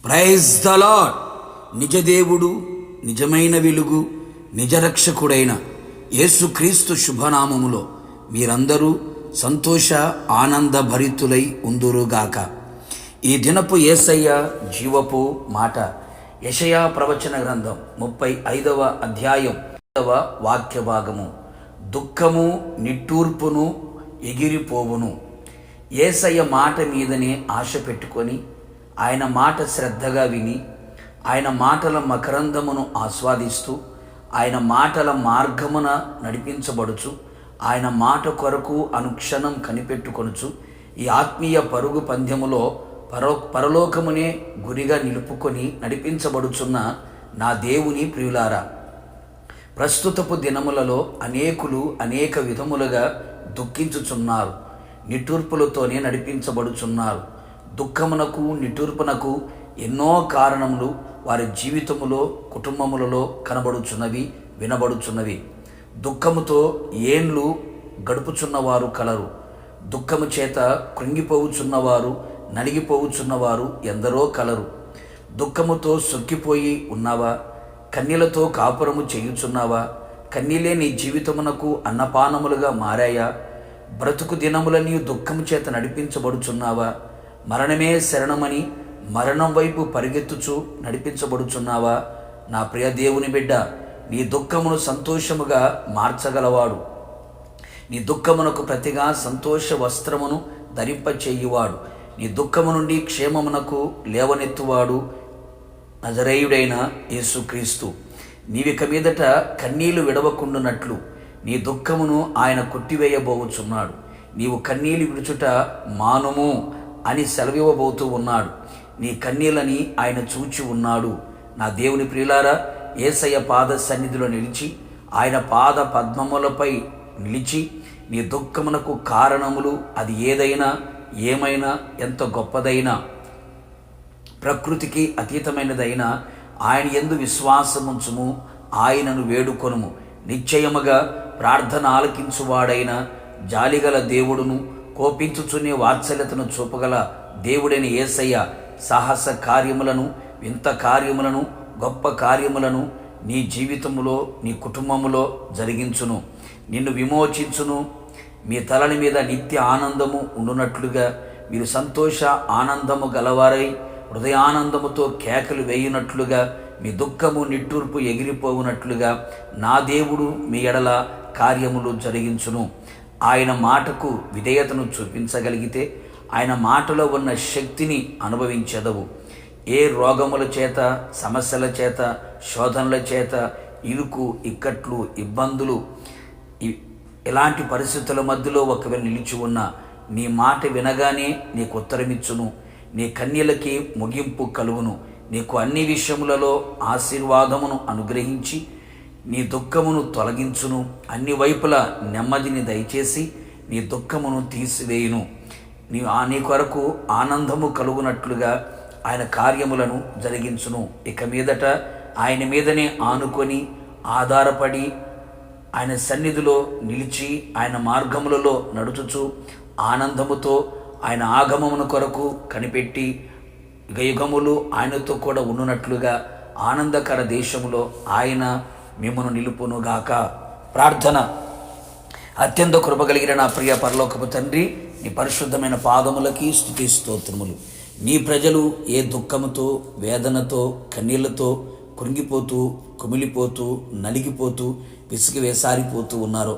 Praise the lord. నిజదేవుడు, నిజమైన వెలుగు, నిజరక్షకుడైన యేసుక్రీస్తు శుభనామములో మీరందరూ సంతోష ఆనంద భరితులై ఉందురుగాక. ఈ దినపు యేసయ్య జీవపు మాట యెషయా ప్రవచన గ్రంథం 35వ అధ్యాయం 5వ వాక్య భాగము. దుఃఖము నిట్టూర్పును ఎగిరిపోవును. యేసయ్య మాట మీదనే ఆశ పెట్టుకొని ఆయన మాట శ్రద్ధగా విని ఆయన మాటల మకరందమును ఆస్వాదిస్తూ ఆయన మాటల మార్గమున నడిపించబడుచు ఆయన మాట కొరకు అనుక్షణం కనిపెట్టుకొనుచు ఈ ఆత్మీయ పరుగు పందెములో పరలోకమునే గురిగా నిలుపుకొని నడిపించబడుచున్న నా దేవుని ప్రియులారా, ప్రస్తుతపు దినములలో అనేకులు అనేక విధములుగా దుఃఖించుచున్నారు, నిట్టూర్పులతోనే నడిపించబడుచున్నారు. దుఃఖమునకు నిట్టూర్పునకు ఎన్నో కారణములు వారి జీవితములో కుటుంబములలో కనబడుచున్నవి, వినబడుచున్నవి. దుఃఖముతో ఏండ్లు గడుపుచున్నవారు కలరు. దుఃఖము చేత కృంగిపోవుచున్నవారు, నలిగిపోవుచున్నవారు ఎందరో కలరు. దుఃఖముతో సొక్కిపోయి ఉన్నావా? కన్నీళ్లతో కాపురము చేయుచున్నావా? కన్నీలే నీ జీవితమునకు అన్నపానములుగా మారాయా? బ్రతుకు దినములని దుఃఖము చేత నడిపించబడుచున్నావా? మరణమే శరణమని మరణం వైపు పరిగెత్తుచు నడిపించబడుచున్నావా? నా ప్రియ దేవుని బిడ్డ, నీ దుఃఖమును సంతోషముగా మార్చగలవాడు. నీ దుఃఖమునకు ప్రతిగా సంతోష వస్త్రమును ధరింపచేయువాడు. నీ దుఃఖము నుండి క్షేమమునకు లేవనెత్తువాడు నజరేయుడైన యేసుక్రీస్తు. నీవిక మీదట కన్నీళ్లు విడవకుండునట్లు నీ దుఃఖమును ఆయన కొట్టివేయబోచున్నాడు. నీవు కన్నీళ్లు విడుచుట మానుము అని సెలవివ్వబోతూ ఉన్నాడు. నీ కన్నీళ్ళని ఆయన చూచి ఉన్నాడు. నా దేవుని ప్రియులారా, యేసయ్య పాద సన్నిధిలో నిలిచి ఆయన పాద పద్మములపై నిలిచి నీ దుఃఖమునకు కారణములు అది ఏదైనా, ఏమైనా, ఎంత గొప్పదైనా, ప్రకృతికి అతీతమైనదైనా ఆయన యందు విశ్వాసముంచుము, ఆయనను వేడుకొనుము. నిశ్చయముగా ప్రార్థన ఆలకించువాడైన జాలిగల దేవుడును, కోపించుచునే వాత్సల్యతను చూపగల దేవుడైన యేసయ్య సాహస కార్యములను, వింత కార్యములను, గొప్ప కార్యములను నీ జీవితములో, నీ కుటుంబములో జరిగించును. నిన్ను విమోచించును. మీ తలని మీద నిత్య ఆనందము ఉండునట్లుగా మీరు సంతోష ఆనందము గలవారై హృదయానందముతో కేకలు వేయునట్లుగా మీ దుఃఖము నిట్టూర్పు ఎగిరిపోవునట్లుగా నా దేవుడు మీ ఎడల కార్యములు జరిగించును. ఆయన మాటకు విధేయతను చూపించగలిగితే ఆయన మాటలో ఉన్న శక్తిని అనుభవించెదవు. ఏ రోగముల చేత, సమస్యల చేత, శోధనల చేత, ఇరుకు ఇక్కట్లు, ఇబ్బందులు, ఇలాంటి పరిస్థితుల మధ్యలో ఒకవేళ నిలిచి ఉన్న నీ మాట వినగానే నీకు ఉత్తరమిచ్చును. నీ కన్యలకి ముగింపు కలుగును. నీకు అన్ని విషయములలో ఆశీర్వాదమును అనుగ్రహించి నీ దుఃఖమును తొలగించును. అన్ని వైపులా నెమ్మదిని దయచేసి నీ దుఃఖమును తీసివేయును. నీ కొరకు ఆనందము కలుగునట్లుగా ఆయన కార్యములను జరిగించును. ఇక మీదట ఆయన మీదనే ఆనుకొని ఆధారపడి ఆయన సన్నిధిలో నిలిచి ఆయన మార్గములలో నడుచుచు ఆనందముతో ఆయన ఆగమమును కొరకు కనిపెట్టి యుగయుగములు ఆయనతో కూడా ఉండునట్లుగా ఆనందకర దేశములో ఆయన మిమ్మను నిలుపునుగాక. ప్రార్థన. అత్యంత కృపగలిగిన నా ప్రియ పరలోకపు తండ్రి, నీ పరిశుద్ధమైన పాదములకి స్తుతి స్తోత్రములు. నీ ప్రజలు ఏ దుఃఖముతో, వేదనతో, కన్నీళ్లతో కృంగిపోతూ, కుమిలిపోతూ, నలిగిపోతూ, విసిగి వేసారిపోతూ ఉన్నారో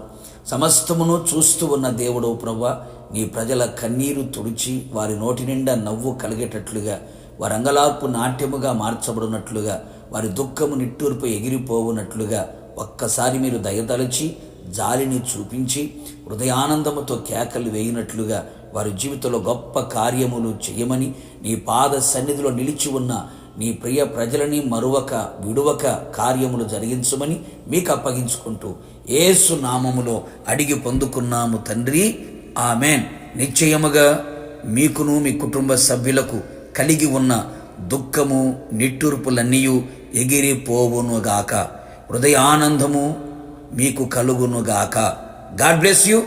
సమస్తమును చూస్తూ ఉన్న దేవుడు ప్రభువా, నీ ప్రజల కన్నీరు తుడిచి వారి నోటి నిండా నవ్వు కలిగేటట్లుగా, వారి అంగలార్పు నాట్యముగా మార్చబడినట్లుగా, వారి దుఃఖము నిట్టూర్పు ఎగిరిపోవునట్లుగా ఒక్కసారి మీరు దయదలచి జాలిని చూపించి హృదయానందముతో కేకలు వేయినట్లుగా వారి జీవితంలో గొప్ప కార్యములు చేయమని నీ పాద సన్నిధిలో నిలిచి ఉన్న నీ ప్రియ ప్రజలని మరువక విడువక కార్యములు జరిగించమని మీకు అప్పగించుకుంటూ యేసు నామములో అడిగి పొందుకున్నాము తండ్రి, ఆమెన్. నిశ్చయముగా మీకును మీ కుటుంబ సభ్యులకు కలిగి ఉన్న దుఃఖము నిట్టూర్పులన్నీ ఎగిరిపోవునుగాక. హృదయానందము మీకు కలుగునుగాక. God bless you.